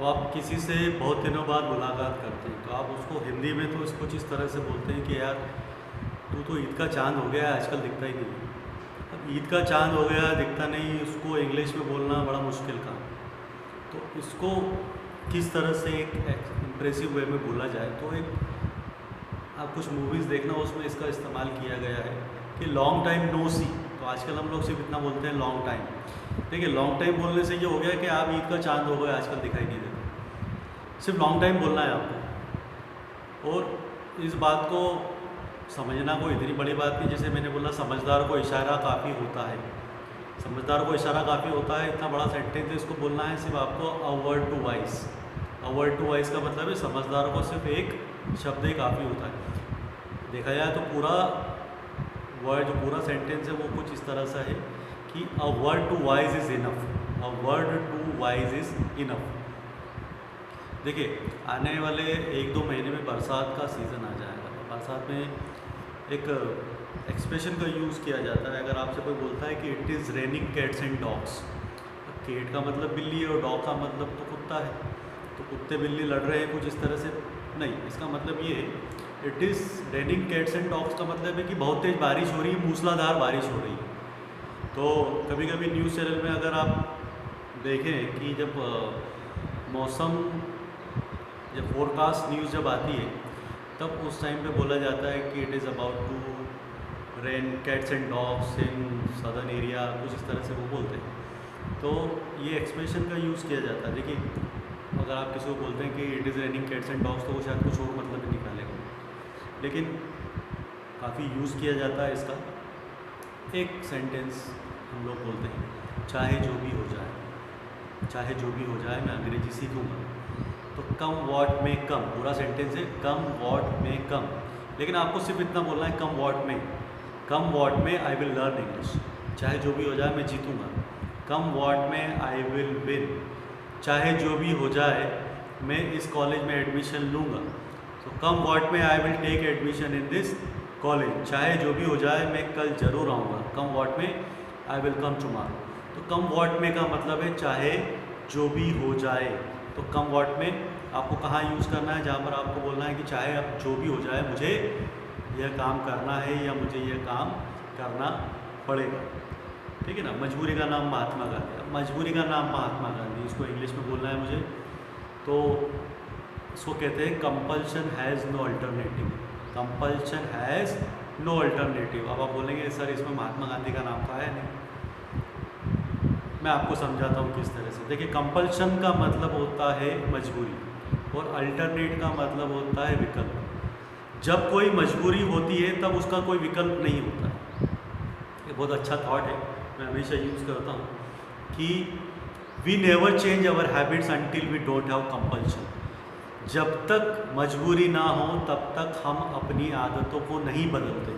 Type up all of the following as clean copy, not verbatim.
अब आप किसी से बहुत दिनों बाद मुलाकात करते हैं तो आप उसको हिंदी में तो कुछ इस तरह से बोलते हैं कि यार तू तो ईद का चांद हो गया है, आजकल दिखता ही नहीं। अब ईद का चांद हो गया दिखता नहीं, उसको इंग्लिश में बोलना बड़ा मुश्किल काम। तो इसको किस तरह से एक इम्प्रेसिव वे में बोला जाए, तो एक आप कुछ मूवीज़ देखना, उसमें इसका इस्तेमाल किया गया है कि लॉन्ग टाइम नो सी। तो आजकल हम लोग सिर्फ इतना बोलते हैं लॉन्ग टाइम। देखिए लॉन्ग टाइम बोलने से ये हो गया कि आप ईद का चांद हो गए, आजकल दिखाई नहीं देता। सिर्फ लॉन्ग टाइम बोलना है आपको। और इस बात को समझना कोई इतनी बड़ी बात नहीं। जैसे मैंने बोला, समझदार को इशारा काफ़ी होता है। समझदार को इशारा काफ़ी होता है, इतना बड़ा सेंटेंस है, इसको बोलना है सिर्फ आपको a word to wise. A word to wise का मतलब है समझदार को सिर्फ एक शब्द ही काफ़ी होता है। देखा जाए तो पूरा वर्ड, जो पूरा सेंटेंस है वो कुछ इस तरह से है कि a word to wise is enough. A word to wise is enough. देखिए आने वाले 1-2 महीने में बरसात का सीज़न आ जाएगा। बरसात में एक एक्सप्रेशन का यूज़ किया जाता है। अगर आपसे कोई बोलता है कि it is raining cats and dogs, cat का मतलब बिल्ली है और डॉग का मतलब तो कुत्ता है। तो कुत्ते बिल्ली लड़ रहे हैं कुछ इस तरह से नहीं, इसका मतलब ये है it is raining cats and dogs का मतलब है कि बहुत तेज़ बारिश हो रही है, मूसलाधार बारिश हो रही है। तो कभी कभी न्यूज़ चैनल में अगर आप देखें कि जब मौसम, जब फोरकास्ट न्यूज़ जब आती है तब उस टाइम पे बोला जाता है कि it is about to rain cats and dogs in southern area, कुछ इस तरह से वो बोलते हैं। तो ये एक्सप्रेशन का यूज़ किया जाता है। देखिए अगर आप किसी को बोलते हैं कि it is raining cats and dogs तो वो शायद कुछ और मतलब ही निकालेगा, लेकिन काफ़ी यूज़ किया जाता है इसका। एक सेंटेंस हम लोग बोलते हैं, चाहे जो भी हो जाए। चाहे जो भी हो जाए, मैं अंग्रेजी सीखूँगा तो कम वॉट में कम, पूरा सेंटेंस है कम वॉट में कम। लेकिन आपको सिर्फ इतना बोलना है कम वॉट में। कम what may I will learn English. चाहे जो भी हो जाए मैं जीतूँगा। कम what may I will win. चाहे जो भी हो जाए मैं इस कॉलेज में एडमिशन लूँगा। तो come what may I will take admission in this college. चाहे जो भी हो जाए मैं कल ज़रूर आऊँगा। कम what may I will come tomorrow. तो कम वॉट में का मतलब है चाहे जो भी हो जाए। तो कम वॉट में आपको कहाँ यूज़ करना है, जहाँ पर आपको बोलना है कि चाहे अब जो भी हो जाए मुझे यह काम करना है या मुझे यह काम करना पड़ेगा। ठीक है ना। मजबूरी का नाम महात्मा गांधी। अब मजबूरी का नाम महात्मा गांधी, इसको इंग्लिश में बोलना है मुझे, तो इसको कहते हैं compulsion has no alternative. Compulsion has no alternative. अब आप बोलेंगे सर इसमें महात्मा गांधी का नाम तो आया नहीं। मैं आपको समझाता हूँ किस तरह से। देखिए कंपल्शन का मतलब होता है मजबूरी और अल्टरनेट का मतलब होता है विकल्प। जब कोई मजबूरी होती है तब उसका कोई विकल्प नहीं होता है। ये बहुत अच्छा थॉट है, मैं हमेशा यूज़ करता हूँ कि we never change our habits until we don't have compulsion. जब तक मजबूरी ना हो तब तक हम अपनी आदतों को नहीं बदलते।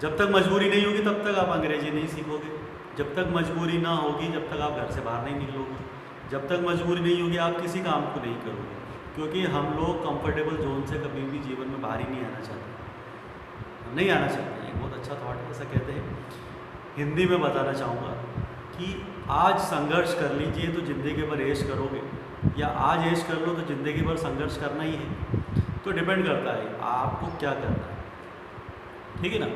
जब तक मजबूरी नहीं होगी तब तक आप अंग्रेजी नहीं सीखोगे। जब तक मजबूरी ना होगी जब तक आप घर से बाहर नहीं निकलोगे। जब तक मजबूरी नहीं होगी आप किसी काम को नहीं करोगे। क्योंकि हम लोग कंफर्टेबल जोन से कभी भी जीवन में बाहर ही नहीं आना चाहते। हम नहीं आना चाहते। एक बहुत अच्छा थॉट है, ऐसा कहते हैं। हिंदी में बताना चाहूँगा कि आज संघर्ष कर लीजिए तो ज़िंदगी भर ऐश करोगे, या आज ऐश कर लो तो ज़िंदगी भर संघर्ष करना ही है। तो डिपेंड करता है आपको क्या करना है। ठीक है ना।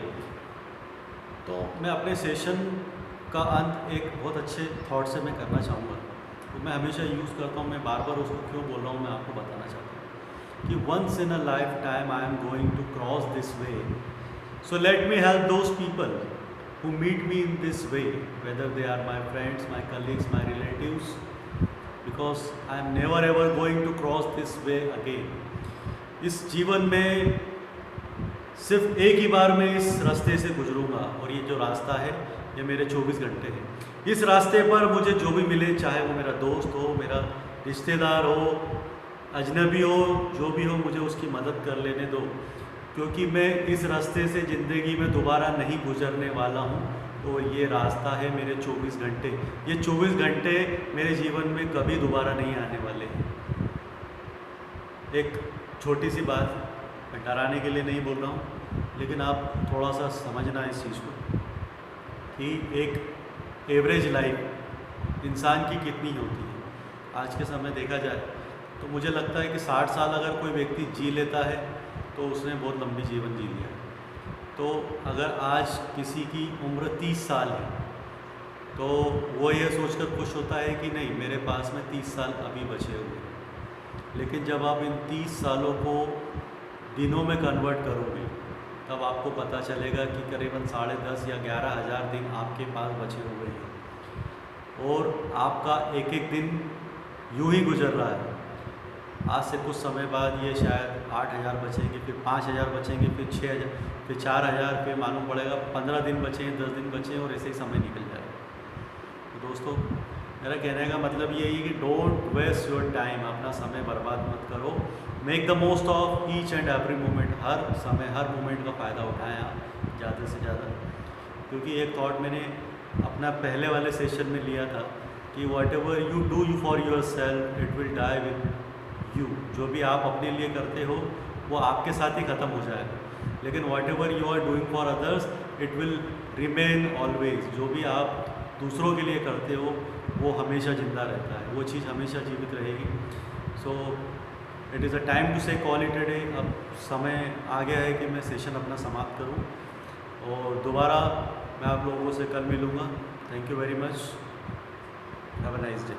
तो मैं अपने सेशन का अंत एक बहुत अच्छे थॉट से मैं करना चाहूँगा, तो मैं हमेशा यूज़ करता हूँ। मैं बार बार उसको क्यों बोल रहा हूँ मैं आपको बताना चाहता हूँ कि once in a lifetime I am going to cross this way, so let me help those people who meet me in this way, whether they are my friends, my colleagues, my relatives, because I am never ever going to cross this way again. इस जीवन में सिर्फ एक ही बार मैं इस रास्ते से गुजरूंगा और ये जो रास्ता है ये मेरे 24 घंटे हैं। इस रास्ते पर मुझे जो भी मिले, चाहे वो मेरा दोस्त हो, मेरा रिश्तेदार हो, अजनबी हो, जो भी हो, मुझे उसकी मदद कर लेने दो। क्योंकि मैं इस रास्ते से ज़िंदगी में दोबारा नहीं गुजरने वाला हूँ। तो ये रास्ता है मेरे 24 घंटे। ये 24 घंटे मेरे जीवन में कभी दोबारा नहीं आने वाले। एक छोटी सी बात, मैं डराने के लिए नहीं बोल रहा हूँ, लेकिन आप थोड़ा सा समझना इस चीज़ को कि एक एवरेज लाइफ इंसान की कितनी होती है। आज के समय देखा जाए तो मुझे लगता है कि 60 साल अगर कोई व्यक्ति जी लेता है तो उसने बहुत लंबी जीवन जी लिया। तो अगर आज किसी की उम्र 30 साल है तो वो ये सोचकर खुश होता है कि नहीं, मेरे पास में 30 साल अभी बचे हुए हैं। लेकिन जब आप इन 30 सालों को दिनों में कन्वर्ट करोगे तब आपको पता चलेगा कि करीबन 10.5 या 11,000 दिन आपके पास बचे हुए हैं और आपका एक एक दिन यूं ही गुजर रहा है। आज से कुछ समय बाद ये शायद 8,000 बचेंगे, फिर 5,000 बचेंगे, फिर 6,000, फिर 4,000, फिर मालूम पड़ेगा 15 दिन बचे हैं, 10 दिन बचे हैं और ऐसे ही समय निकल जाएगा। तो दोस्तों, मेरा कहने का मतलब यही है कि डोंट वेस्ट योर टाइम, अपना समय बर्बाद मत करो। Make the most of each and every moment, हर समय हर मोमेंट का फ़ायदा उठाएं आप ज़्यादा से ज़्यादा। क्योंकि एक थॉट मैंने अपना पहले वाले सेशन में लिया था कि whatever you do you for yourself it will die with you. जो भी आप अपने लिए करते हो वो आपके साथ ही ख़त्म हो जाएगा, लेकिन whatever you are doing for others it will remain always. जो भी आप दूसरों के लिए करते हो वो हमेशा ज़िंदा रहता है, वो चीज़ हमेशा जीवित रहेगी। So it is a time to say call it a day. अब समय आ गया है कि मैं सेशन अपना समाप्त करूं और दोबारा मैं आप लोगों से कल मिलूँगा। Thank you very much, have a nice day.